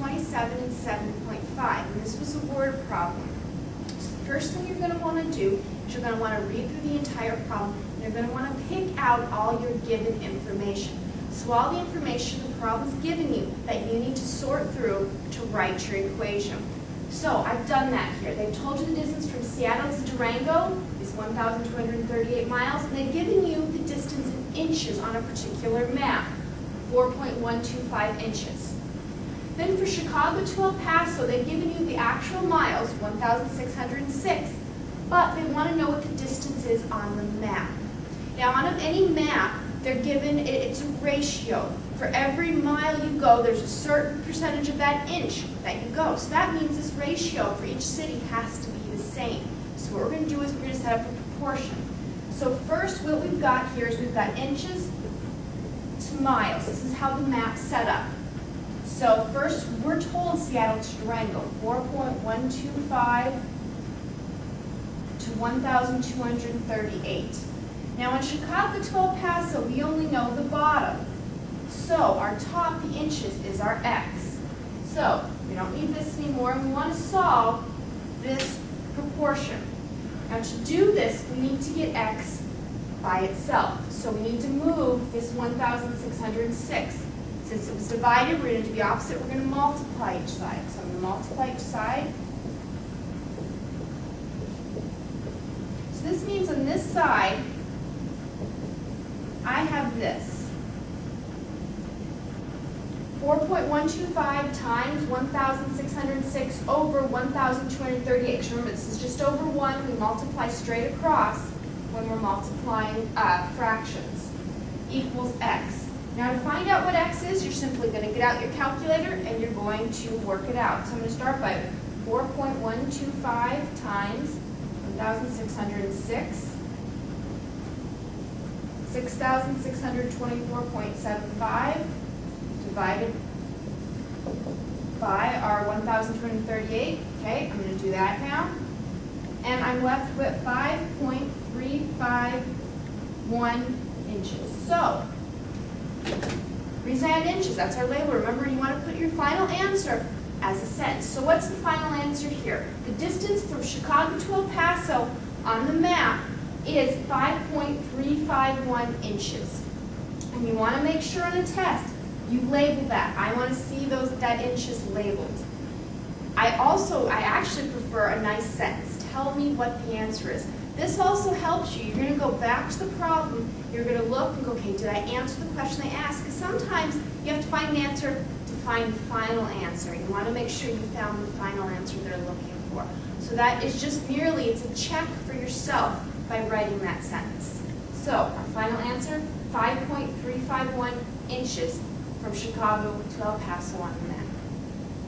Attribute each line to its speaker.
Speaker 1: 27 and 7.5, and this was a word problem. So the first thing you're going to want to do is you're going to want to read through the entire problem, and you're going to want to pick out all your given information. So all the information the problem's given you that you need to sort through to write your equation. So I've done that here. They've told you the distance from Seattle to Durango is 1,238 miles, and they've given you the distance in inches on a particular map, 4.125 inches. Then for Chicago to El Paso, they've given you the actual miles, 1,606, but they want to know what the distance is on the map. Now on any map, they're given, it's a ratio. For every mile you go, there's a certain percentage of that inch that you go. So that means this ratio for each city has to be the same. So what we're going to do is we're going to set up a proportion. So first what we've got here is we've got inches to miles. This is how the map's set up. So first we're told Seattle to Durango, 4.125 to 1,238. Now in Chicago to El Paso, we only know the bottom. So our top, the inches, is our x. So we don't need this anymore, and we want to solve this proportion. Now to do this, we need to get x by itself. So we need to move this 1,606. Since it was divided, we're going to do the opposite. We're going to multiply each side. So I'm going to multiply each side. So this means on this side, I have this. 4.125 times 1,606 over 1,238. Remember, this is just over 1. We multiply straight across when we're multiplying fractions. Equals x. Now to find out what x is, you're simply going to get out your calculator and you're going to work it out. So I'm going to start by 4.125 times 1,606. 6,624.75 divided by our 1,238. Okay, I'm going to do that now. And I'm left with 5.351 inches. So, reason I had inches, that's our label. Remember, you want to put your final answer as a sentence. So what's the final answer here? The distance from Chicago to El Paso on the map is 5.351 inches. And you want to make sure on a test you label that. I want to see that inches labeled. I actually prefer a nice sentence. Tell me what the answer is. This also helps you. You're going to go back to the problem. You're going to look and go, okay, did I answer the question they asked? Because sometimes you have to find an answer to find the final answer. You want to make sure you found the final answer they're looking for. So that is just merely, it's a check for yourself by writing that sentence. So our final answer, 5.351 inches from Chicago to El Paso on the map.